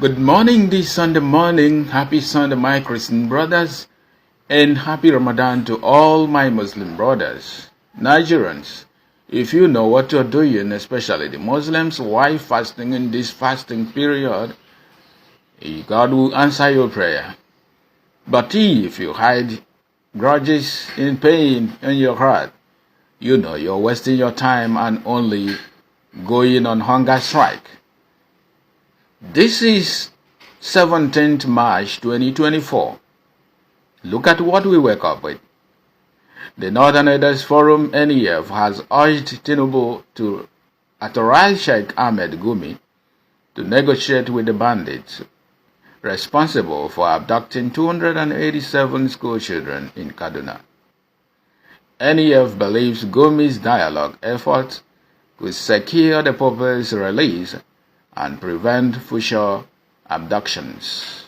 Good morning this Sunday morning. Happy Sunday, my Christian brothers, and happy Ramadan to all my Muslim brothers. Nigerians, if you know what you're doing, especially the Muslims, why fasting in this fasting period, God will answer your prayer. But if you hide grudges in pain in your heart, you know you're wasting your time and only going on hunger strike. This is 17th March 2024. Look at what we wake up with. The Northern Elders Forum NEF has urged Tinubu to authorize Sheikh Ahmed Gumi to negotiate with the bandits responsible for abducting 287 school children in Kaduna. NEF believes Gumi's dialogue efforts could secure the pupils' release and prevent future abductions.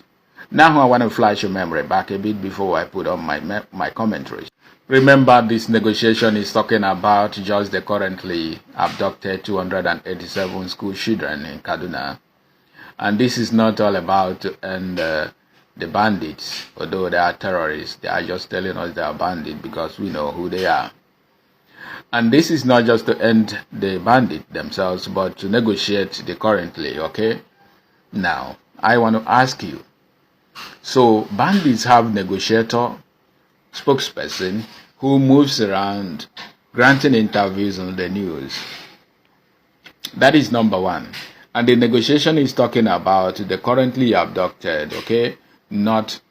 Now I want to flash your memory back a bit before I put on my commentary. Remember, this negotiation is talking about just the currently abducted 287 school children in Kaduna. And this is not all about to end the bandits, although they are terrorists. They are just telling us they are bandits because we know who they are. And this is not just to end the bandits themselves, but to negotiate the currently, okay? Now, I want to ask you, so bandits have negotiator, spokesperson, who moves around granting interviews on the news. That is number one. And the negotiation is talking about the currently abducted, okay? Not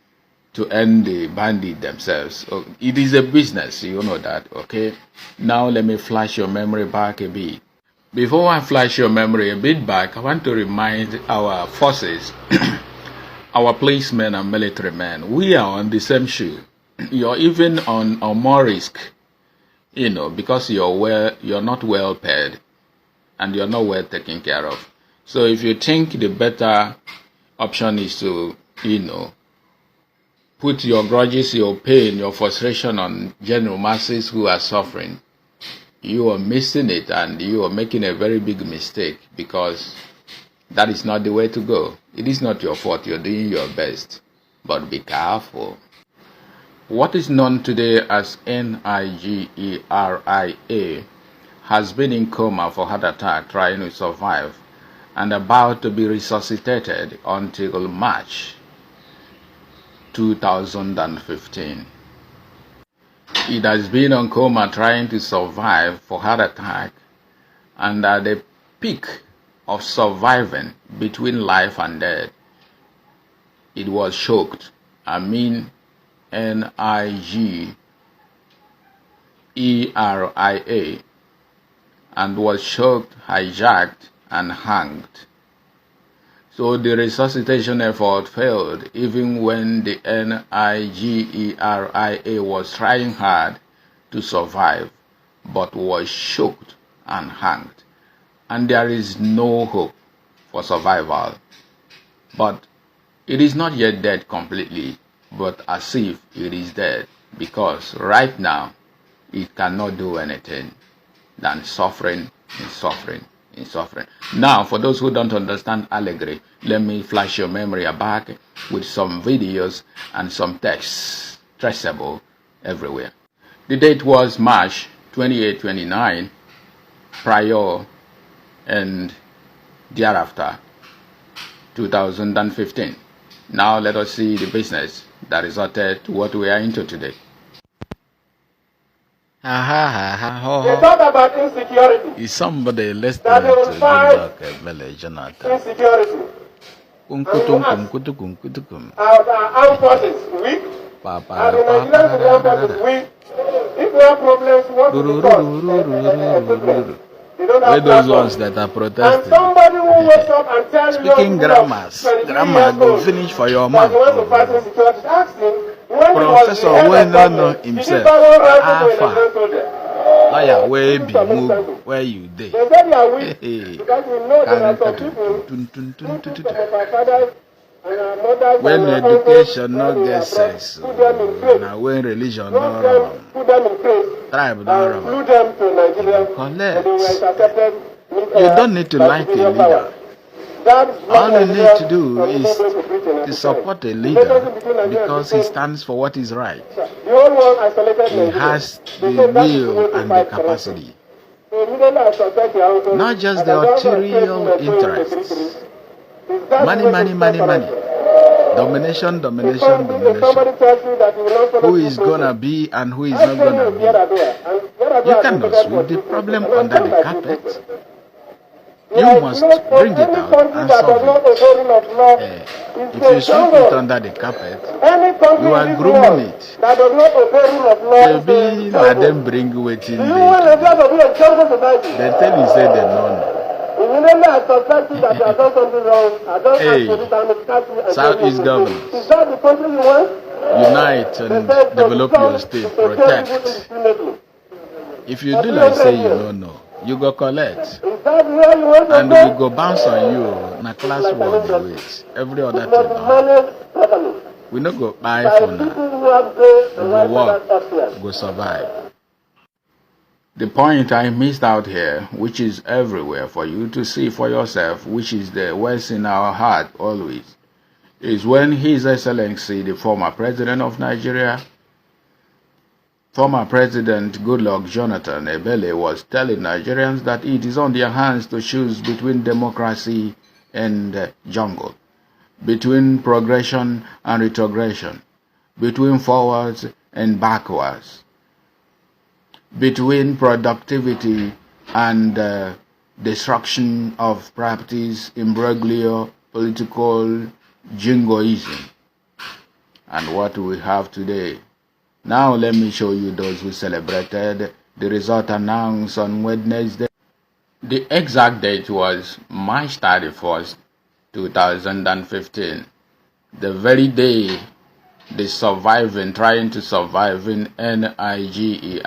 to end the bandit themselves. It is a business, you know that, okay? Now let me flash your memory back a bit. Before I flash your memory a bit back, I want to remind our forces, our policemen and military men, we are on the same shoe. You're even on more risk, you know, because you're not well paid and you're not well taken care of. So if you think the better option is to, you know, put your grudges, your pain, your frustration on general masses who are suffering, you are missing it and you are making a very big mistake, because that is not the way to go. It is not your fault. You're doing your best, but be careful. What is known today as Nigeria has been in coma for heart attack, trying to survive, and about to be resuscitated until March 2015. It has been on coma trying to survive for heart attack, and at the peak of surviving between life and death, it was choked. I mean Nigeria, and was choked, hijacked, and hanged. So the resuscitation effort failed even when the Nigeria was trying hard to survive, but was choked and hanged. And there is no hope for survival. But it is not yet dead completely, but as if it is dead, because right now it cannot do anything than suffering and suffering and suffering. Now, for those who don't understand allegory, let me flash your memory back with some videos and some texts traceable everywhere. The date was March 28, 29, prior and thereafter 2015. Now let us see the business that resulted to what we are into today. They talk about insecurity. Is somebody listening to Goodluck Jonathan? Insecurity. Our armed forces weak. And the Nigerian armed forces weak. If we have problems, what do we call? Where those ones that are protesting? And somebody who wakes up and tells you Speaking grammars, grammar go finish for your mouth. Professor well know himself. Alpha. Lawyer where be move where you dey. They say they are weak because we know there are some people. When education no get sense, now when religion no wrong, tribe no wrong, collect. You don't need to like a leader. All you need to do is to support a leader because he stands for what is right. He has the will and the capacity. Not just the arterial interests. Money, money, money, money. Domination, domination, domination. Who is gonna be and who is not gonna be. You cannot sweep the problem under the carpet. You must bring it out and solve it. If you sweep it under the carpet, you are grooming it. Maybe let them bring waiting. They tell you say they don't know. Hey, Southeast governors, unite and develop your state, protect. If you do like say you don't know, you go collect. And we go bounce on you na class 1 the wait. Every other thing. We no go buy for now. We go work, go survive. The point I missed out here, which is everywhere for you to see for yourself, which is the what's in our heart always, is when His Excellency, the former President of Nigeria, former President Goodluck Jonathan Ebele, was telling Nigerians that it is on their hands to choose between democracy and jungle, between progression and retrogression, between forwards and backwards, between productivity and destruction of properties, imbroglio, political jingoism, and what we have today. Now let me show you those who celebrated the result announced on Wednesday. The exact date was March 31st, 2015. The very day the trying to survive in Nigeria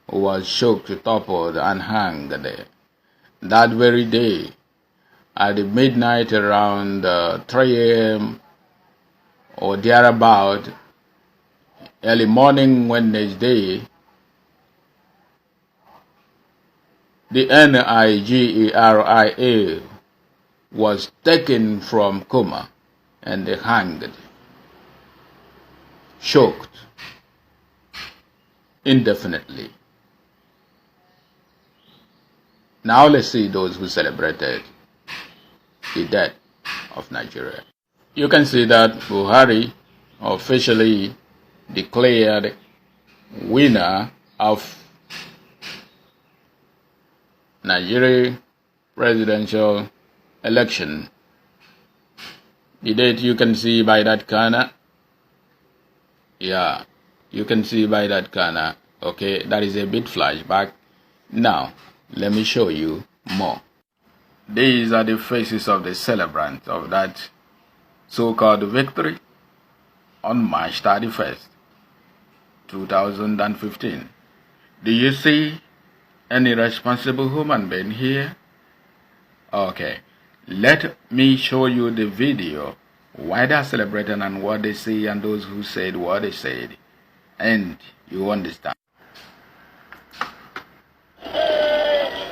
was choked, toppled, and hanged there. That very day, at the midnight around 3 a.m. or thereabout, early morning Wednesday, the Nigeria was taken from coma and hanged, choked indefinitely. Now let's see those who celebrated the death of Nigeria. You can see that Buhari officially declared winner of Nigeria presidential election. The date you can see by that corner. Yeah, you can see by that corner. Okay, that is a bit flashback. Now, let me show you more. These are the faces of the celebrants of that so-called victory on March 31st, 2015. Do you see any responsible human being here? Okay, let me show you the video why they're celebrating and what they say and those who said what they said, and you understand.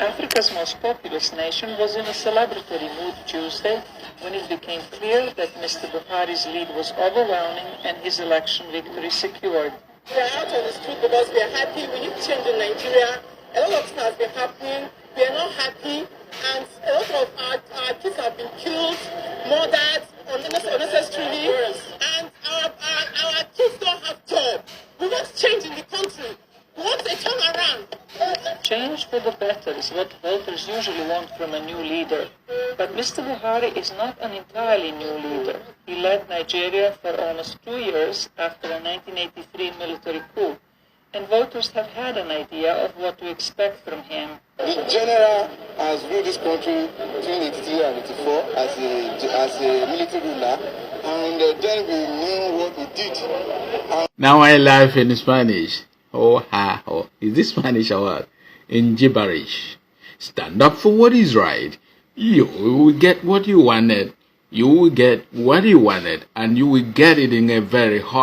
Africa's most populous nation was in a celebratory mood Tuesday when it became clear that Mr. Buhari's lead was overwhelming and his election victory secured. We are out on the street because we are happy. We need change in Nigeria. A lot of things has been happening. We are not happy, and a lot of our kids have been killed, murdered unnecessarily, and our kids don't have jobs. We want change in the country. We want a turnaround. Change for the better is what voters usually want from a new leader. But Mr. Buhari is not an entirely new leader. He led Nigeria for almost 2 years after a 1983 military coup, and voters have had an idea of what to expect from him. The general has ruled this country between 83 and 84 as a military ruler, and then we knew what he did. Now I laugh in Spanish. Oh, ha, oh. Is this Spanish or what? In gibberish. Stand up for what is right. You will get what you wanted. You will get what you wanted, and you will get it in a very hard